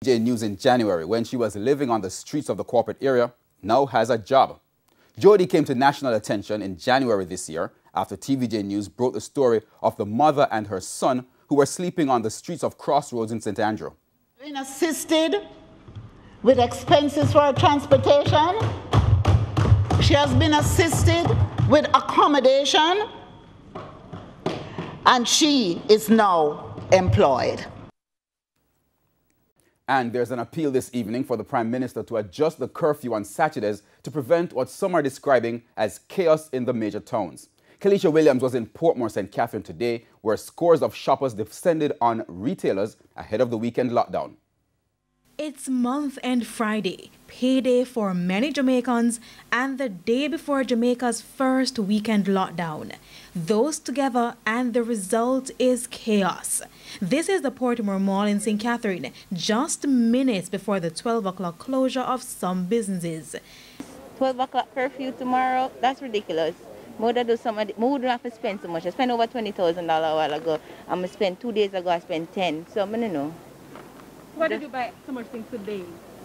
News in January when she was living on the streets of the corporate area, now has a job. Jody came to national attention in January this year after TVJ News broke the story of the mother and her son who were sleeping on the streets of Crossroads in St. Andrew. Been assisted with expenses for transportation. She has been assisted with accommodation, and she is now employed. And there's an appeal this evening for the Prime Minister to adjust the curfew on Saturdays to prevent what some are describing as chaos in the major towns. Kalisha Williams was in Portmore, St. Catherine today, where scores of shoppers descended on retailers ahead of the weekend lockdown. It's month-end Friday, payday for many Jamaicans, and the day before Jamaica's first weekend lockdown. Those together, and the result is chaos. This is the Portmore Mall in St. Catherine, just minutes before the 12 o'clock closure of some businesses. 12 o'clock curfew tomorrow, that's ridiculous. More than do some, more don't have to spend so much. I spent over $20,000 a while ago. I'm going to spend 2 days ago, I spent 10. So I don't know. Why did you buy so much things today?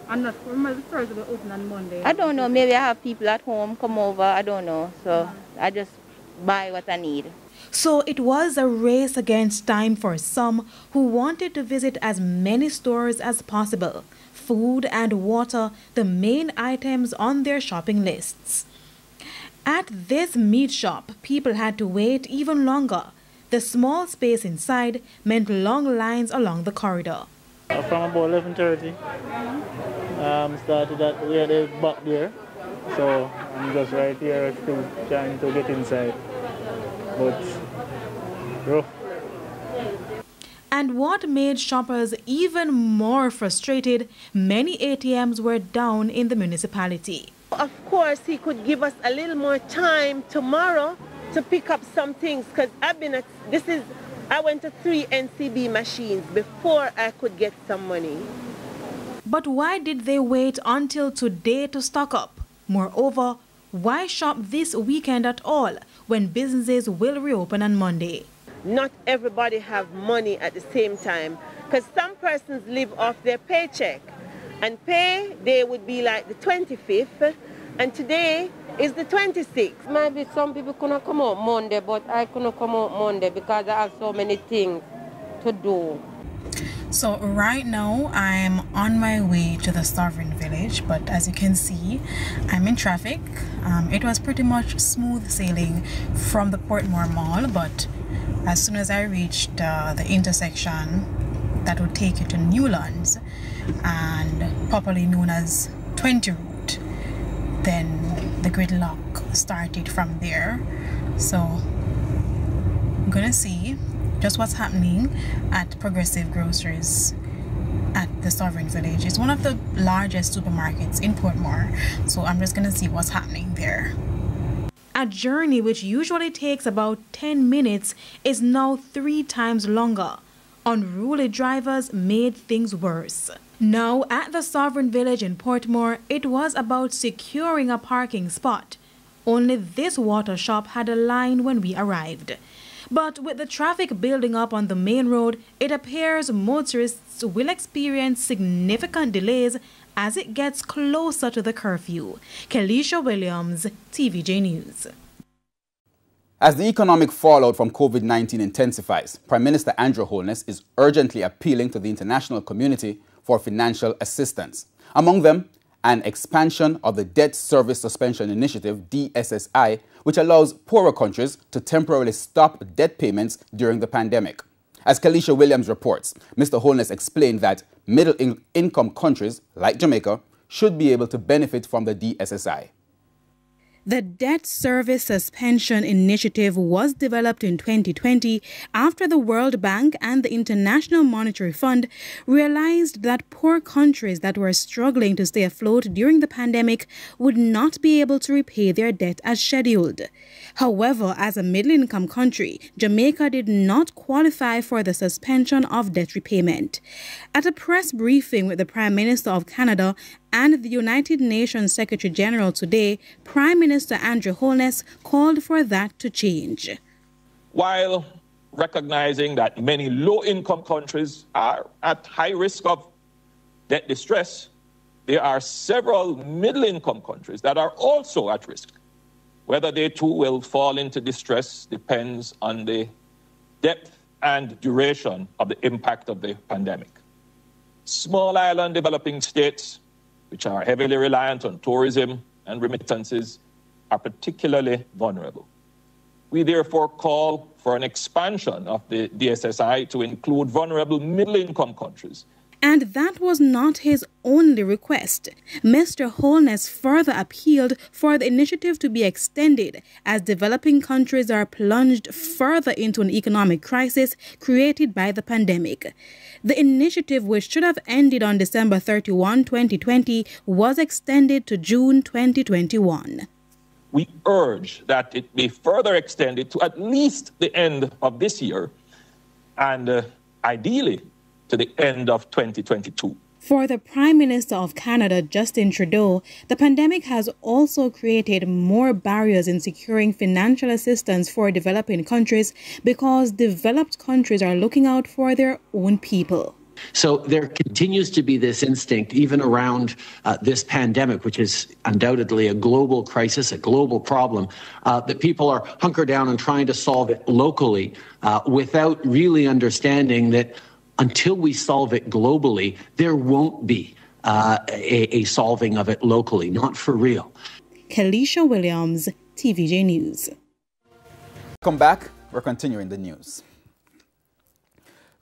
And not remember the stores will open on Monday. I don't know. Maybe I have people at home come over. I don't know. So I just buy what I need. So it was a race against time for some who wanted to visit as many stores as possible. Food and water, the main items on their shopping lists. At this meat shop, people had to wait even longer. The small space inside meant long lines along the corridor. From about 11:30, started at where they back there, so I'm just right here still trying to get inside, but rough. And what made shoppers even more frustrated, many ATMs were down in the municipality. Of course, he could give us a little more time tomorrow to pick up some things, because I went to 3 NCB machines before I could get some money. But why did they wait until today to stock up? Moreover, why shop this weekend at all when businesses will reopen on Monday? Not everybody have money at the same time, because some persons live off their paycheck, and pay day would be like the 25th, and today is the 26th. Maybe some people couldn't come out Monday, but I couldn't come out Monday because I have so many things to do. So right now I'm on my way to the Sovereign Village, but as you can see, I'm in traffic. It was pretty much smooth sailing from the Portmore Mall, but as soon as I reached the intersection that would take you to Newlands, and popularly known as 20 route, then the gridlock started from there. So I'm gonna see just what's happening at Progressive Groceries at the Sovereign Village. It's one of the largest supermarkets in Portmore, so I'm just gonna see what's happening there. A journey which usually takes about 10 minutes is now 3 times longer. Unruly drivers made things worse. Now, at the Sovereign Village in Portmore, it was about securing a parking spot. Only this water shop had a line when we arrived. But with the traffic building up on the main road, it appears motorists will experience significant delays as it gets closer to the curfew. Kalisha Williams, TVJ News. As the economic fallout from COVID-19 intensifies, Prime Minister Andrew Holness is urgently appealing to the international community for financial assistance. Among them, an expansion of the Debt Service Suspension Initiative, DSSI, which allows poorer countries to temporarily stop debt payments during the pandemic. As Kalisha Williams reports, Mr. Holness explained that middle-income countries like Jamaica should be able to benefit from the DSSI. The Debt Service Suspension Initiative was developed in 2020 after the World Bank and the International Monetary Fund realized that poor countries that were struggling to stay afloat during the pandemic would not be able to repay their debt as scheduled. However, as a middle-income country, Jamaica did not qualify for the suspension of debt repayment. At a press briefing with the Prime Minister of Canada and the United Nations Secretary General today, Prime Minister Andrew Holness called for that to change. While recognizing that many low-income countries are at high risk of debt distress, there are several middle-income countries that are also at risk. Whether they too will fall into distress depends on the depth and duration of the impact of the pandemic. Small island developing states, which are heavily reliant on tourism and remittances, are particularly vulnerable. We therefore call for an expansion of the DSSI to include vulnerable middle-income countries. And that was not his only request. Mr. Holness further appealed for the initiative to be extended as developing countries are plunged further into an economic crisis created by the pandemic. The initiative, which should have ended on December 31, 2020, was extended to June 2021. We urge that it be further extended to at least the end of this year and ideally to the end of 2022. For the Prime Minister of Canada, Justin Trudeau, the pandemic has also created more barriers in securing financial assistance for developing countries because developed countries are looking out for their own people. So there continues to be this instinct, even around this pandemic, which is undoubtedly a global crisis, a global problem, that people are hunkered down and trying to solve it locally without really understanding that until we solve it globally, there won't be a solving of it locally, not for real. Kalisha Williams, TVJ News. Welcome back. We're continuing the news.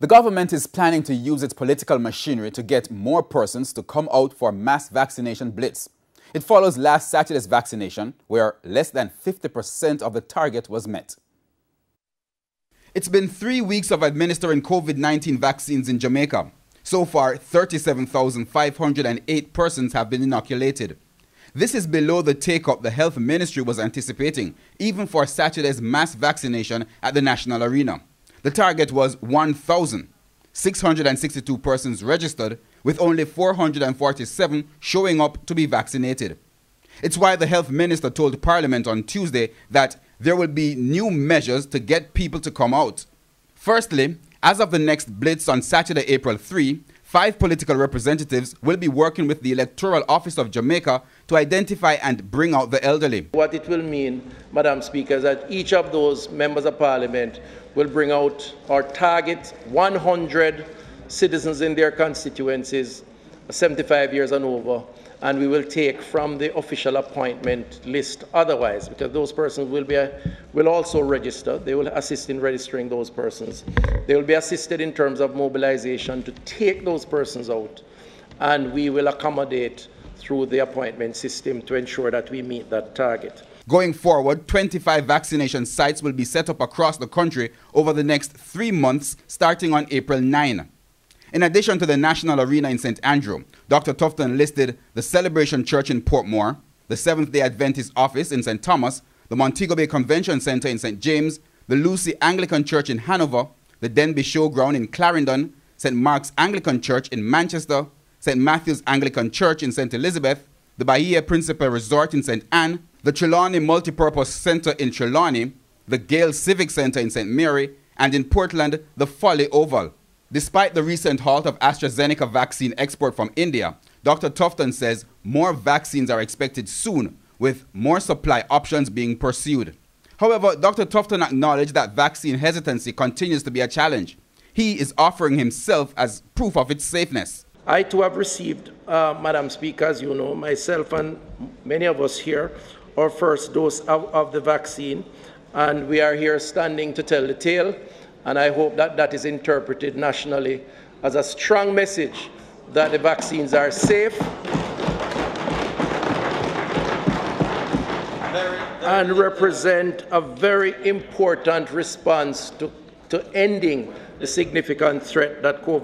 The government is planning to use its political machinery to get more persons to come out for mass vaccination blitz. It follows last Saturday's vaccination, where less than 50% of the target was met. It's been 3 weeks of administering COVID-19 vaccines in Jamaica. So far, 37,508 persons have been inoculated. This is below the take-up the Health Ministry was anticipating, even for Saturday's mass vaccination at the National Arena. The target was 1,000. 662 persons registered, with only 447 showing up to be vaccinated. It's why the Health Minister told Parliament on Tuesday that there will be new measures to get people to come out. Firstly, as of the next Blitz on Saturday, April 3, 5 political representatives will be working with the Electoral Office of Jamaica to identify and bring out the elderly. What it will mean, Madam Speaker, is that each of those members of Parliament will bring out or target 100 citizens in their constituencies, 75 years and over, and we will take from the official appointment list otherwise, because those persons will also register. They will assist in registering those persons. They will be assisted in terms of mobilization to take those persons out, and we will accommodate through the appointment system to ensure that we meet that target. Going forward, 25 vaccination sites will be set up across the country over the next 3 months, starting on April 9. In addition to the National Arena in St. Andrew, Dr. Tufton listed the Celebration Church in Portmore, the Seventh-day Adventist Office in St. Thomas, the Montego Bay Convention Centre in St. James, the Lucy Anglican Church in Hanover, the Denby Showground in Clarendon, St. Mark's Anglican Church in Manchester, St. Matthew's Anglican Church in St. Elizabeth, the Bahia Principal Resort in St. Anne, the Trelawney Multipurpose Centre in Trelawney, the Gale Civic Centre in St. Mary, and in Portland, the Folly Oval. Despite the recent halt of AstraZeneca vaccine export from India, Dr. Tufton says more vaccines are expected soon, with more supply options being pursued. However, Dr. Tufton acknowledged that vaccine hesitancy continues to be a challenge. He is offering himself as proof of its safeness. I too have received, Madam Speaker, as you know, myself and many of us here, our first dose of the vaccine, and we are here standing to tell the tale. And I hope that that is interpreted nationally as a strong message that the vaccines are safe and represent a very important response to ending the significant threat that COVID